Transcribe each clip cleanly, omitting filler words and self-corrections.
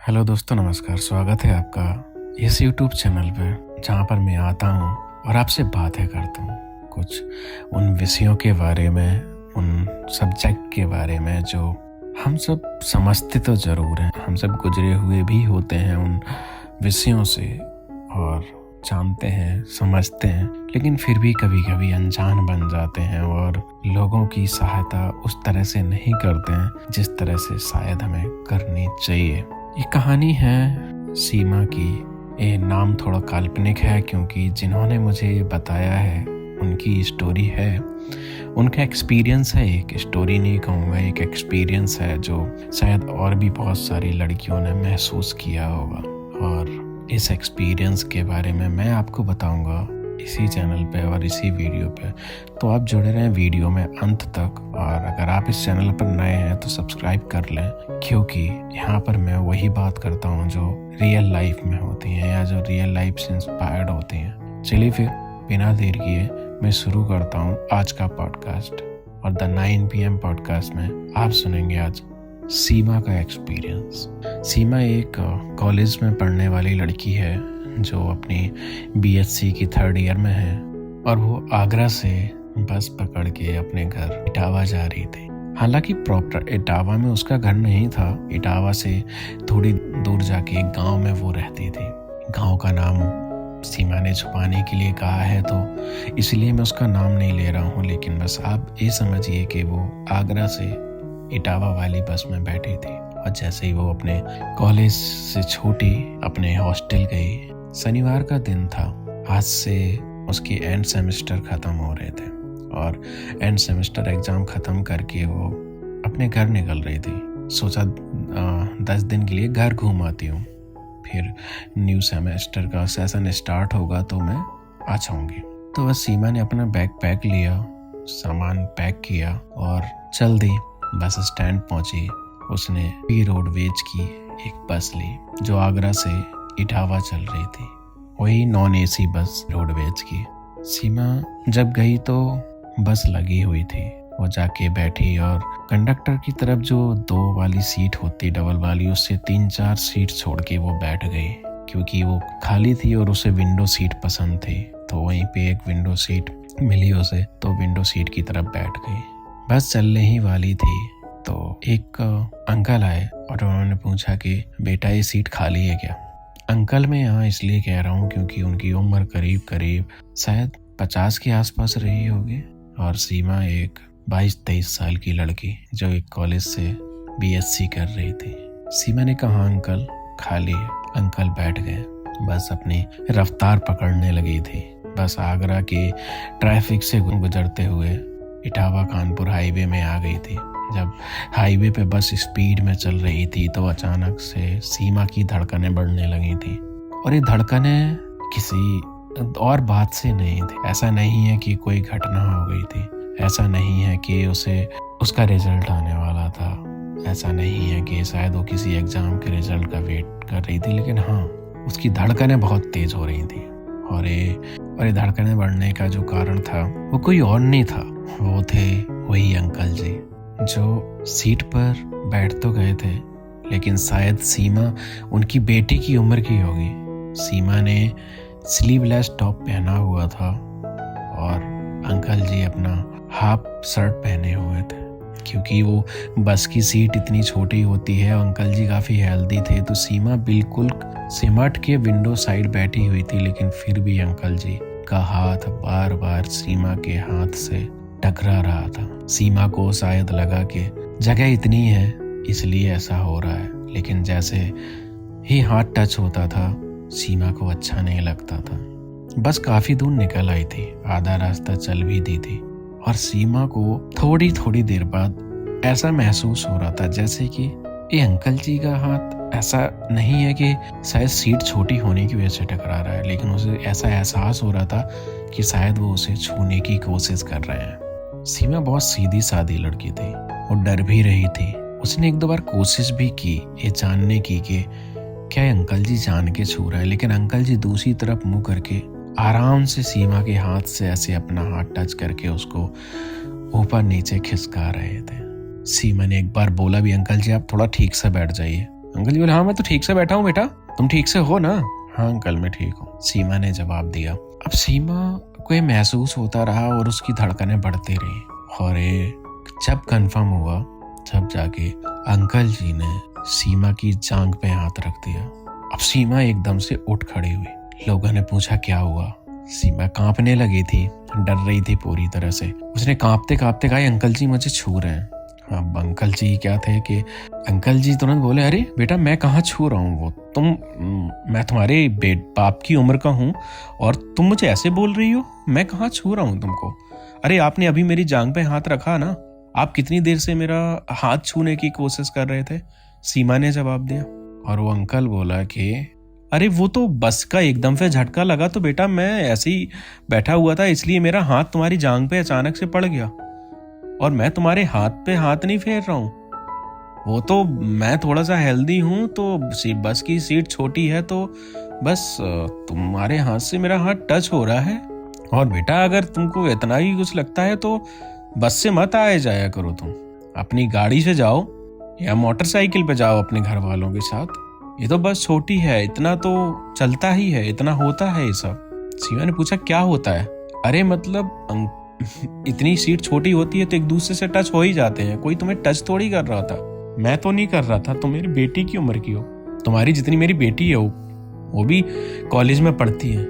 Hello दोस्तों, नमस्कार। स्वागत है आपका इस यूट्यूब चैनल पे जहाँ पर मैं आता हूँ और आपसे बातें करता हूँ कुछ उन विषयों के बारे में, उन सब्जेक्ट के बारे में जो हम सब समझते तो ज़रूर हैं, हम सब गुजरे हुए भी होते हैं उन विषयों से और जानते हैं, समझते हैं, लेकिन फिर भी कभी कभी अनजान बन जाते हैं और लोगों की सहायता उस तरह से नहीं करते हैं जिस तरह से शायद हमें करनी चाहिए। ये कहानी है सीमा की। ये नाम थोड़ा काल्पनिक है क्योंकि जिन्होंने मुझे ये बताया है उनकी स्टोरी है, उनका एक्सपीरियंस है। एक स्टोरी नहीं कहूँगा, एक एक्सपीरियंस है जो शायद और भी बहुत सारी लड़कियों ने महसूस किया होगा। और इस एक्सपीरियंस के बारे में मैं आपको बताऊंगा इसी चैनल पे और इसी वीडियो पे। तो आप जुड़े रहें वीडियो में अंत तक। और अगर आप इस चैनल पर नए हैं तो सब्सक्राइब कर लें, क्योंकि यहाँ पर मैं वही बात करता हूँ जो रियल लाइफ में होती हैं या जो रियल लाइफ से इंस्पायर्ड होती हैं। चलिए फिर बिना देर किए मैं शुरू करता हूँ आज का पॉडकास्ट। और द 9 PM पॉडकास्ट में आप सुनेंगे आज सीमा का एक्सपीरियंस। सीमा एक कॉलेज में पढ़ने वाली लड़की है जो अपनी BSc की 3rd ईयर में है और वो आगरा से बस पकड़ के अपने घर इटावा जा रही थी। हालांकि प्रॉपर इटावा में उसका घर नहीं था, इटावा से थोड़ी दूर जाके एक गांव में वो रहती थी। गांव का नाम सीमा ने छुपाने के लिए कहा है तो इसलिए मैं उसका नाम नहीं ले रहा हूँ, लेकिन बस आप ये समझिए कि वो आगरा से इटावा वाली बस में बैठी थी और जैसे ही वो अपने कॉलेज से छूटी अपने हॉस्टल गई। शनिवार का दिन था, आज से उसकी एंड सेमेस्टर ख़त्म हो रहे थे और एंड सेमेस्टर एग्ज़ाम ख़त्म करके वो अपने घर निकल रही थी। सोचा 10 दिन के लिए घर घूम आती हूँ, फिर न्यू सेमेस्टर का सेशन स्टार्ट होगा तो मैं आ जाऊँगी। तो बस सीमा ने अपना बैग पैक लिया, सामान पैक किया और चल दी। बस स्टैंड पहुंची। उसने रोडवेज की एक बस ली जो आगरा से इटावा चल रही थी, वही नॉन AC बस रोडवेज की। सीमा जब गई तो बस लगी हुई थी। वो जाके बैठी और कंडक्टर की तरफ जो 2 वाली सीट होती डबल वाली, उससे 3-4 सीट छोड़ के वो बैठ गई क्योंकि वो खाली थी और उसे विंडो सीट पसंद थी। तो वहीं पे एक विंडो सीट मिली उसे, तो विंडो सीट की तरफ बैठ गई। बस चलने ही वाली थी तो एक अंकल आए और उन्होंने पूछा कि बेटा ये सीट खाली है क्या। अंकल मैं यहाँ इसलिए कह रहा हूँ क्योंकि उनकी उम्र करीब शायद 50 के आसपास रही होगी और सीमा एक 22-23 साल की लड़की जो एक कॉलेज से BSc कर रही थी। सीमा ने कहा अंकल खाली है। अंकल बैठ गए। बस अपनी रफ्तार पकड़ने लगी थी। बस आगरा के ट्रैफिक से गुजरते हुए इटावा कानपुर हाईवे में आ गई थी। जब हाईवे पे बस स्पीड में चल रही थी तो अचानक से सीमा की धड़कनें बढ़ने लगी थी। और ये धड़कनें किसी और बात से नहीं थी। ऐसा नहीं है कि कोई घटना हो गई थी, ऐसा नहीं है कि उसे उसका रिजल्ट आने वाला था, ऐसा नहीं है कि शायद वो किसी एग्जाम के रिजल्ट का वेट कर रही थी, लेकिन हाँ उसकी धड़कनें बहुत तेज हो रही थी। और ये धड़कनें बढ़ने का जो कारण था वो कोई और नहीं था, वो थे वही अंकल जी जो सीट पर बैठ तो गए थे, लेकिन शायद सीमा उनकी बेटी की उम्र की होगी। सीमा ने स्लीवलेस टॉप पहना हुआ था और अंकल जी अपना हाफ शर्ट पहने हुए थे। क्योंकि वो बस की सीट इतनी छोटी होती है, अंकल जी काफ़ी हेल्दी थे, तो सीमा बिल्कुल सिमट के विंडो साइड बैठी हुई थी, लेकिन फिर भी अंकल जी का हाथ बार बार सीमा के हाथ से टकरा रहा था। सीमा को शायद लगा कि जगह इतनी है इसलिए ऐसा हो रहा है, लेकिन जैसे ही हाथ टच होता था सीमा को अच्छा नहीं लगता था। बस काफ़ी दूर निकल आई थी, आधा रास्ता चल भी दी थी और सीमा को थोड़ी देर बाद ऐसा महसूस हो रहा था जैसे कि ये अंकल जी का हाथ ऐसा नहीं है कि शायद सीट छोटी होने की वजह से टकरा रहा है, लेकिन उसे ऐसा एहसास हो रहा था कि शायद वो उसे छूने की कोशिश कर रहे हैं। सीमा बहुत सीधी सादी लड़की थी, वो डर भी रही थी। उसने 1-2 बार कोशिश भी की ये जानने की कि क्या अंकल जी जान के छू रहा है, लेकिन अंकल जी दूसरी तरफ मुंह करके आराम से सीमा के हाथ से ऐसे अपना हाथ टच करके उसको ऊपर नीचे खिसका रहे थे। सीमा ने एक बार बोला भी अंकल जी आप थोड़ा ठीक से बैठ जाइए। अंकल जी बोले हाँ मैं तो ठीक से बैठा हूँ बेटा, तुम ठीक से हो ना? हाँ अंकल मैं ठीक हूँ, सीमा ने जवाब दिया। अब सीमा को ये महसूस होता रहा और उसकी धड़कनें बढ़ती रही, और ये जब कंफर्म हुआ तब जाके अंकल जी ने सीमा की जांघ पे हाथ रख दिया। अब सीमा एकदम से उठ खड़ी हुई। लोगों ने पूछा क्या हुआ? सीमा कांपने लगी थी, डर रही थी पूरी तरह से। उसने कांपते कांपते कहा अंकल जी मुझे छू रहे हैं। अब अंकल जी क्या थे कि अंकल जी तुरंत बोले अरे बेटा मैं कहाँ छू रहा हूँ, वो मैं तुम्हारे बाप की उम्र का हूँ और तुम मुझे ऐसे बोल रही हो, मैं कहाँ छू रहा हूँ तुमको? अरे आपने अभी मेरी जांघ पे हाथ रखा ना, आप कितनी देर से मेरा हाथ छूने की कोशिश कर रहे थे? सीमा ने जवाब दिया। और वो अंकल बोला कि अरे वो तो बस का एकदम से झटका लगा तो बेटा मैं ऐसे ही बैठा हुआ था, इसलिए मेरा हाथ तुम्हारी जांघ पे अचानक से पड़ गया, और मैं तुम्हारे हाथ पे हाथ नहीं फेर रहा हूँ। वो तो मैं थोड़ा सा हेल्दी हूँ तो बस की सीट छोटी है तो बस तुम्हारे हाथ से मेरा हाथ टच हो रहा है। और बेटा अगर तुमको इतना ही कुछ लगता है तो बस से मत आए जाया करो, तुम अपनी गाड़ी से जाओ या मोटरसाइकिल पे जाओ अपने घर वालों के साथ, ये तो बस छोटी है, इतना तो चलता ही है, इतना होता है ये सब। सीमा ने पूछा क्या होता है? अरे मतलब इतनी सीट छोटी होती है तो एक दूसरे से टच हो ही जाते हैं, कोई तुम्हें टच थोड़ी कर रहा था। मैं तो नहीं कर रहा था, तुम मेरी बेटी की उम्र की हो, तुम्हारी जितनी मेरी बेटी है वो भी कॉलेज में पढ़ती है,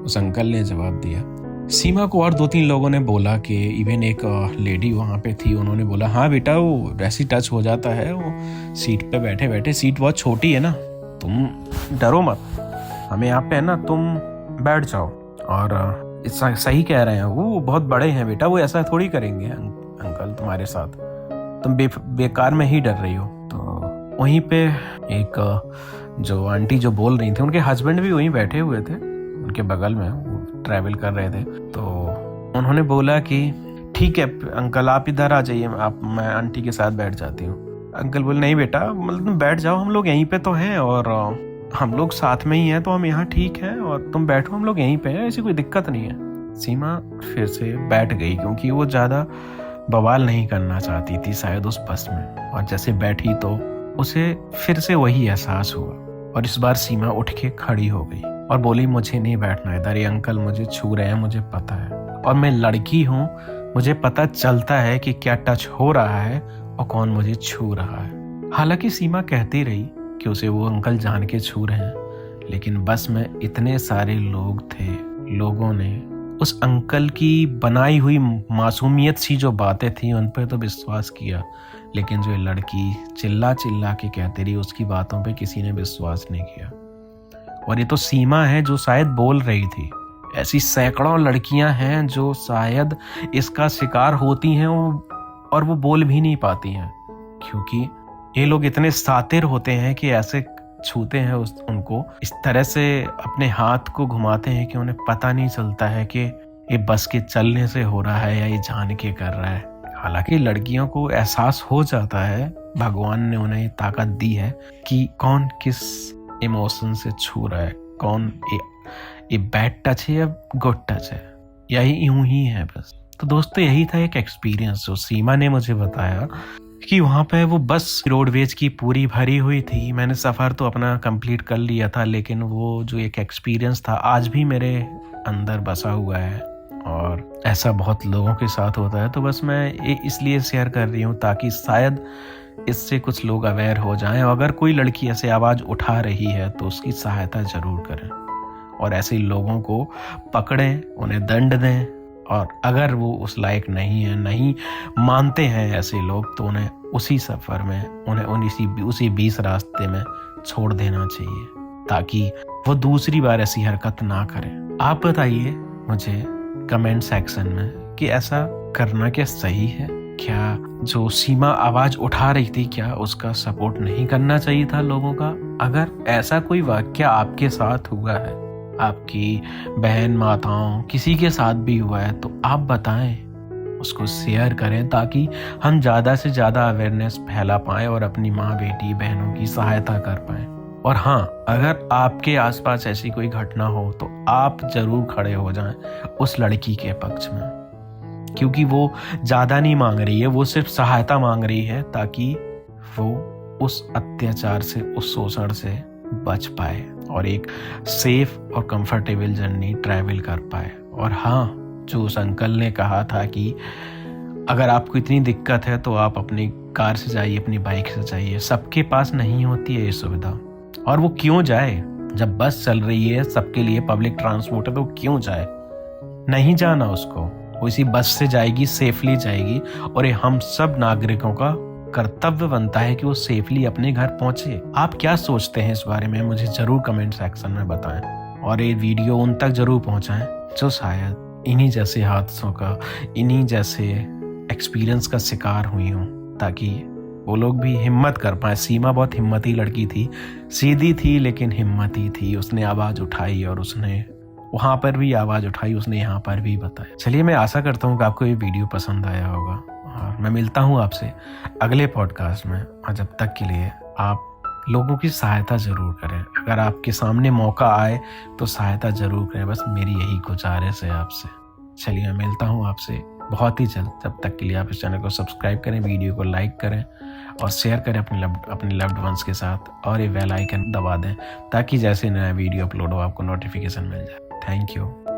उस अंकल ने जवाब दिया। सीमा को और 2-3 लोगों ने बोला कि इवन एक लेडी वहाँ पे थी, उन्होंने बोला हाँ बेटा वो वैसे टच हो जाता है, वो सीट पे बैठे बैठे, सीट बहुत छोटी है ना, तुम डरो मत, हमें यहाँ पे है ना, तुम बैठ जाओ। और सही कह रहे हैं, वो बहुत बड़े हैं बेटा, वो ऐसा थोड़ी करेंगे अंकल तुम्हारे साथ, तुम बेकार में ही डर रही हो। तो वहीं पे एक जो आंटी जो बोल रही थी, उनके हस्बैंड भी वहीं बैठे हुए थे उनके बगल में, वो ट्रैवल कर रहे थे, तो उन्होंने बोला कि ठीक है अंकल आप इधर आ जाइए, मैं आंटी के साथ बैठ जाती हूँ। अंकल बोले नहीं बेटा, मतलब तुम बैठ जाओ, हम लोग यहीं पे तो हैं और हम लोग साथ में ही हैं, तो हम यहाँ ठीक है, और तुम बैठो, हम लोग यहीं पे हैं, ऐसी कोई दिक्कत नहीं है। सीमा फिर से बैठ गई क्योंकि वो ज़्यादा बवाल नहीं करना चाहती थी शायद उस बस में, और जैसे बैठी तो उसे फिर से वही एहसास हुआ, और इस बार सीमा उठ के खड़ी हो गई और बोली मुझे नहीं बैठना इधर, ये अंकल मुझे छू रहे हैं, मुझे पता है, और मैं लड़की हूँ, मुझे पता चलता है कि क्या टच हो रहा है और कौन मुझे छू रहा है। हालांकि सीमा कहती रही कि उसे वो अंकल जान के छू रहे हैं, लेकिन बस में इतने सारे लोग थे, लोगों ने उस अंकल की बनाई हुई मासूमियत सी जो बातें थी उन पर तो विश्वास किया, लेकिन जो लड़की चिल्ला चिल्ला के कहती रही उसकी बातों पे किसी ने विश्वास नहीं किया। और ये तो सीमा है जो शायद बोल रही थी, ऐसी सैकड़ों लड़कियां हैं जो शायद इसका शिकार होती हैं और वो बोल भी नहीं पाती हैं, क्योंकि ये लोग इतने सातिर होते हैं कि ऐसे छूते हैं उनको, इस तरह से अपने हाथ को घुमाते हैं कि उन्हें पता नहीं चलता है कि ये बस के चलने से हो रहा है या ये जान के कर रहा है। हालांकि लड़कियों को एहसास हो जाता है, भगवान ने उन्हें ताकत दी है कि कौन किस इमोशन से छू रहा है, कौन ये बैड टच है या गुड टच है, यही यूं ही है बस। तो दोस्तों यही था एक एक्सपीरियंस जो सीमा ने मुझे बताया कि वहाँ पे वो बस रोडवेज की पूरी भरी हुई थी। मैंने सफ़र तो अपना कंप्लीट कर लिया था, लेकिन वो जो एक एक्सपीरियंस था आज भी मेरे अंदर बसा हुआ है, और ऐसा बहुत लोगों के साथ होता है। तो बस मैं इसलिए शेयर कर रही हूँ ताकि शायद इससे कुछ लोग अवेयर हो जाएं, और अगर कोई लड़की ऐसे आवाज़ उठा रही है तो उसकी सहायता ज़रूर करें, और ऐसे लोगों को पकड़ें, उन्हें दंड दें, और अगर वो उस लायक नहीं है, नहीं मानते हैं ऐसे लोग, तो उन्हें उसी सफ़र में उन्हें उसी 20 रास्ते में छोड़ देना चाहिए, ताकि वो दूसरी बार ऐसी हरकत ना करें। आप बताइए मुझे कमेंट सेक्शन में कि ऐसा करना क्या सही है? क्या जो सीमा आवाज़ उठा रही थी, क्या उसका सपोर्ट नहीं करना चाहिए था लोगों का? अगर ऐसा कोई वाकया आपके साथ हुआ है, आपकी बहन माताओं किसी के साथ भी हुआ है, तो आप बताएं, उसको शेयर करें, ताकि हम ज़्यादा से ज़्यादा अवेयरनेस फैला पाएं और अपनी माँ बेटी बहनों की सहायता कर पाएं। और हाँ, अगर आपके आसपास ऐसी कोई घटना हो तो आप ज़रूर खड़े हो जाएं उस लड़की के पक्ष में, क्योंकि वो ज़्यादा नहीं मांग रही है, वो सिर्फ सहायता मांग रही है ताकि वो उस अत्याचार से, उस शोषण से बच पाए और एक सेफ और कंफर्टेबल जर्नी ट्रैवल कर पाए। और हाँ, जो उस अंकल ने कहा था कि अगर आपको इतनी दिक्कत है तो आप अपनी कार से जाइए, अपनी बाइक से जाइए, सबके पास नहीं होती है ये सुविधा। और वो क्यों जाए? जब बस चल रही है सबके लिए, पब्लिक ट्रांसपोर्ट है, तो क्यों जाए? नहीं जाना उसको, वो इसी बस से जाएगी, सेफली जाएगी। और ये हम सब नागरिकों का कर्तव्य बनता है कि वो सेफली अपने घर पहुंचे। आप क्या सोचते हैं इस बारे में? मुझे जरूर कमेंट सेक्शन में बताएं और ये वीडियो उन तक जरूर पहुंचाएं जो शायद इन्हीं जैसे हादसों का, इन्हीं जैसे एक्सपीरियंस का शिकार हुई हूं, ताकि वो लोग भी हिम्मत कर पाए। सीमा बहुत हिम्मती लड़की थी, सीधी थी लेकिन हिम्मती थी। उसने आवाज उठाई और उसने वहां पर भी आवाज उठाई, उसने यहाँ पर भी बताया। चलिए, मैं आशा करता हूँ कि आपको ये वीडियो पसंद आया होगा और मैं मिलता हूँ आपसे अगले पॉडकास्ट में। और जब तक के लिए आप लोगों की सहायता जरूर करें। अगर आपके सामने मौका आए तो सहायता जरूर करें, बस मेरी यही गुजारिश है आपसे। चलिए, मैं मिलता हूँ आपसे बहुत ही जल्द। तब तक के लिए आप इस चैनल को सब्सक्राइब करें, वीडियो को लाइक करें और शेयर करें अपने लव्ड वंस के साथ, और ये बेल आइकन दबा दें ताकि जैसे नया वीडियो अपलोड हो आपको नोटिफिकेशन मिल जाए। Thank you.